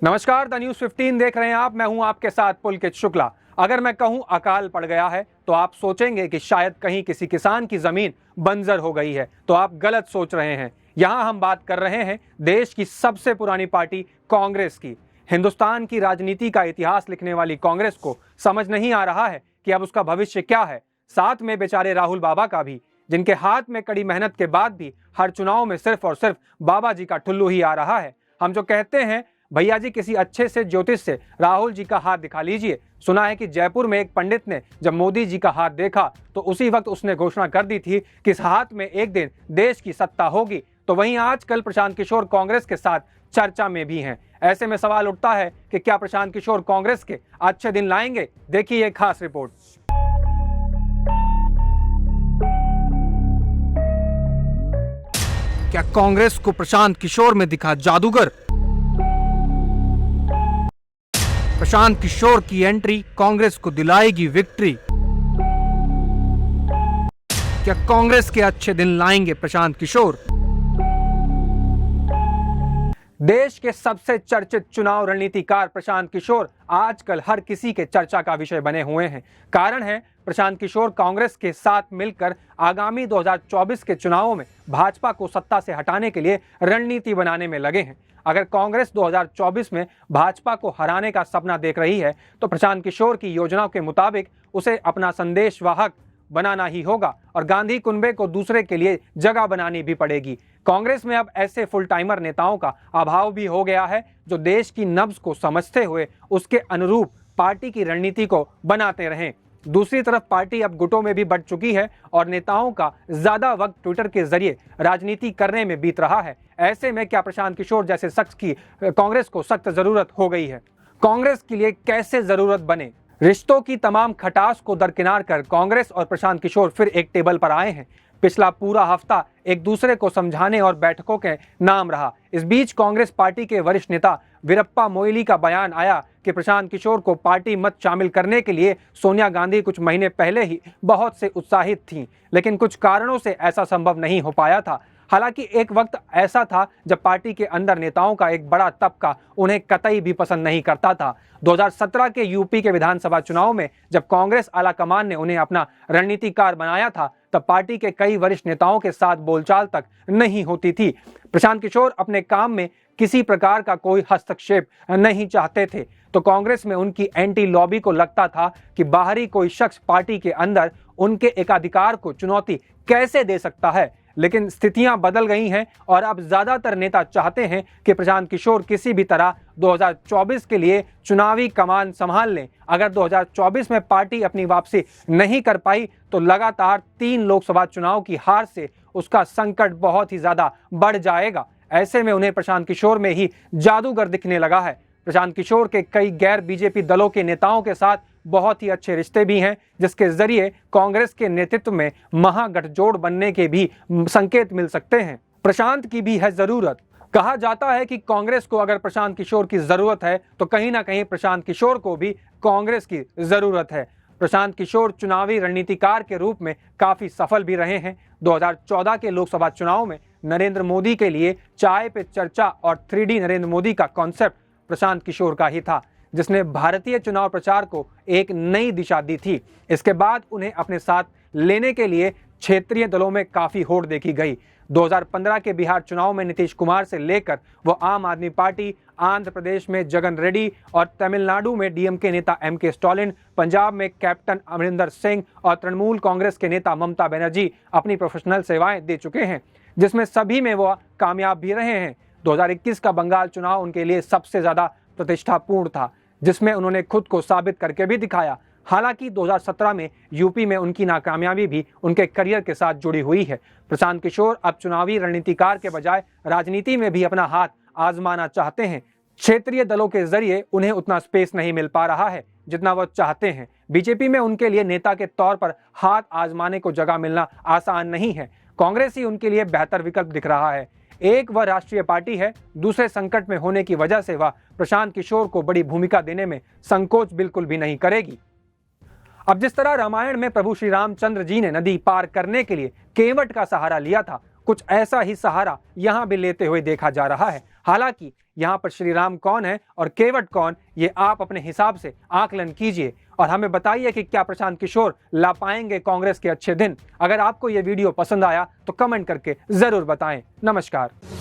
नमस्कार, the news 15 देख रहे हैं आप। मैं हूं आपके साथ पुलकित शुक्ला। अगर मैं कहूं अकाल पड़ गया है तो आप सोचेंगे कि शायद कहीं किसी किसान की जमीन बंजर हो गई है, तो आप गलत सोच रहे हैं। यहां हम बात कर रहे हैं देश की सबसे पुरानी पार्टी कांग्रेस की। हिंदुस्तान की राजनीति का इतिहास लिखने वाली कांग्रेस को समझ नहीं आ रहा है कि अब उसका भविष्य क्या है। साथ में बेचारे राहुल बाबा का भी, जिनके हाथ में कड़ी मेहनत के बाद भी हर चुनाव में सिर्फ और सिर्फ बाबा जी का ठुल्लू ही आ रहा है। हम जो कहते हैं भैया जी किसी अच्छे से ज्योतिष से राहुल जी का हाथ दिखा लीजिए। सुना है कि जयपुर में एक पंडित ने जब मोदी जी का हाथ देखा तो उसी वक्त उसने घोषणा कर दी थी कि इस हाथ में एक दिन देश की सत्ता होगी। तो वहीं आजकल प्रशांत किशोर कांग्रेस के साथ चर्चा में भी हैं। ऐसे में सवाल उठता है कि क्या प्रशांत किशोर कांग्रेस के अच्छे दिन लाएंगे? देखिए एक खास रिपोर्ट। क्या कांग्रेस को प्रशांत किशोर में दिखा जादूगर? प्रशांत किशोर की एंट्री कांग्रेस को दिलाएगी विक्ट्री। क्या कांग्रेस के अच्छे दिन लाएंगे प्रशांत किशोर? देश के सबसे चर्चित चुनाव रणनीतिकार प्रशांत किशोर आजकल हर किसी के चर्चा का विषय बने हुए हैं। कारण है प्रशांत किशोर कांग्रेस के साथ मिलकर आगामी 2024 के चुनावों में भाजपा को सत्ता से हटाने के लिए रणनीति बनाने में लगे हैं। अगर कांग्रेस 2024 में भाजपा को हराने का सपना देख रही है तो प्रशांत किशोर की योजनाओं के मुताबिक उसे अपना संदेशवाहक बनाना ही होगा और गांधी कुनबे को दूसरे के लिए जगह बनानी भी पड़ेगी। कांग्रेस में अब ऐसे फुल टाइमर नेताओं का अभाव भी हो गया है जो देश की नब्ज को समझते हुए उसके अनुरूप पार्टी की रणनीति को बनाते रहें। दूसरी तरफ पार्टी अब गुटों में भी बढ़ चुकी है और नेताओं का ज्यादा वक्त ट्विटर के जरिए राजनीति करने में बीत रहा है। ऐसे में क्या प्रशांत किशोर जैसे शख्स की कांग्रेस को सख्त जरूरत हो गई है? कांग्रेस के लिए कैसे जरूरत बने? रिश्तों की तमाम खटास को दरकिनार कर कांग्रेस और प्रशांत किशोर फिर एक टेबल पर आए हैं। पिछला पूरा हफ्ता एक दूसरे को समझाने और बैठकों के नाम रहा। इस बीच कांग्रेस पार्टी के वरिष्ठ नेता वीरप्पा मोइली का बयान आया कि प्रशांत किशोर को पार्टी मत शामिल करने के लिए सोनिया गांधी कुछ महीने पहले ही बहुत से उत्साहित थीं, लेकिन कुछ कारणों से ऐसा संभव नहीं हो पाया था। हालांकि एक वक्त ऐसा था जब पार्टी के अंदर नेताओं का एक बड़ा तबका उन्हें कतई भी पसंद नहीं करता था। 2017 के यूपी के विधानसभा चुनाव में जब कांग्रेस आलाकमान ने उन्हें अपना रणनीतिकार बनाया था तब पार्टी के कई वरिष्ठ नेताओं के साथ बोलचाल तक नहीं होती थी। प्रशांत किशोर अपने काम में किसी प्रकार का कोई हस्तक्षेप नहीं चाहते थे, तो कांग्रेस में उनकी एंटी लॉबी को लगता था कि बाहरी कोई शख्स पार्टी के अंदर उनके एकाधिकार को चुनौती कैसे दे सकता है। लेकिन स्थितियां बदल गई हैं और अब ज्यादातर नेता चाहते हैं कि प्रशांत किशोर किसी भी तरह 2024 के लिए चुनावी कमान संभाल लें। अगर 2024 में पार्टी अपनी वापसी नहीं कर पाई तो लगातार 3 लोकसभा चुनाव की हार से उसका संकट बहुत ही ज्यादा बढ़ जाएगा। ऐसे में उन्हें प्रशांत किशोर में ही जादूगर दिखने लगा है। प्रशांत किशोर के कई गैर बीजेपी दलों के नेताओं के साथ बहुत ही अच्छे रिश्ते भी हैं, जिसके जरिए कांग्रेस के नेतृत्व में महागठजोड़ बनने के भी संकेत मिल सकते हैं। प्रशांत की भी है जरूरत। कहा जाता है कि कांग्रेस को अगर प्रशांत किशोर की जरूरत है तो कहीं ना कहीं प्रशांत किशोर को भी कांग्रेस की जरूरत है। प्रशांत किशोर चुनावी रणनीतिकार के रूप में काफी सफल भी रहे हैं। 2014 के लोकसभा चुनाव में नरेंद्र मोदी के लिए चाय पे चर्चा और 3D नरेंद्र मोदी का कॉन्सेप्ट प्रशांत किशोर का ही था, जिसने भारतीय चुनाव प्रचार को एक नई दिशा दी थी। इसके बाद उन्हें अपने साथ लेने के लिए क्षेत्रीय दलों में काफी होड़ देखी गई। 2015 के बिहार चुनाव में नीतीश कुमार से लेकर वो आम आदमी पार्टी, आंध्र प्रदेश में जगन रेड्डी और तमिलनाडु में डीएमके नेता एमके स्टालिन, पंजाब में कैप्टन अमरिंदर सिंह और तृणमूल कांग्रेस के नेता ममता बनर्जी अपनी प्रोफेशनल सेवाएं दे चुके हैं, जिसमें सभी में वो कामयाब भी रहे हैं। 2021 का बंगाल चुनाव उनके लिए सबसे ज्यादा प्रतिष्ठापूर्ण था, जिसमें उन्होंने खुद को साबित करके भी दिखाया। हालांकि 2017 में यूपी में उनकी नाकामयाबी भी उनके करियर के साथ जुड़ी हुई है। प्रशांत किशोर अब चुनावी रणनीतिकार के बजाय राजनीति में भी अपना हाथ आजमाना चाहते हैं। क्षेत्रीय दलों के जरिए उन्हें उतना स्पेस नहीं मिल पा रहा है जितना वो चाहते हैं। बीजेपी में उनके लिए नेता के तौर पर हाथ आजमाने को जगह मिलना आसान नहीं है। कांग्रेस ही उनके लिए बेहतर विकल्प दिख रहा है। एक वह राष्ट्रीय पार्टी है, दूसरे संकट में होने की वजह से वह प्रशांत किशोर को बड़ी भूमिका देने में संकोच बिल्कुल भी नहीं करेगी। अब जिस तरह रामायण में प्रभु श्री रामचंद्र जी ने नदी पार करने के लिए केवट का सहारा लिया था, कुछ ऐसा ही सहारा यहां भी लेते हुए देखा जा रहा है। हालांकि यहां पर श्री राम कौन है और केवट कौन, ये आप अपने हिसाब से आकलन कीजिए और हमें बताइए कि क्या प्रशांत किशोर ला पाएंगे कांग्रेस के अच्छे दिन। अगर आपको यह वीडियो पसंद आया तो कमेंट करके जरूर बताएं। नमस्कार।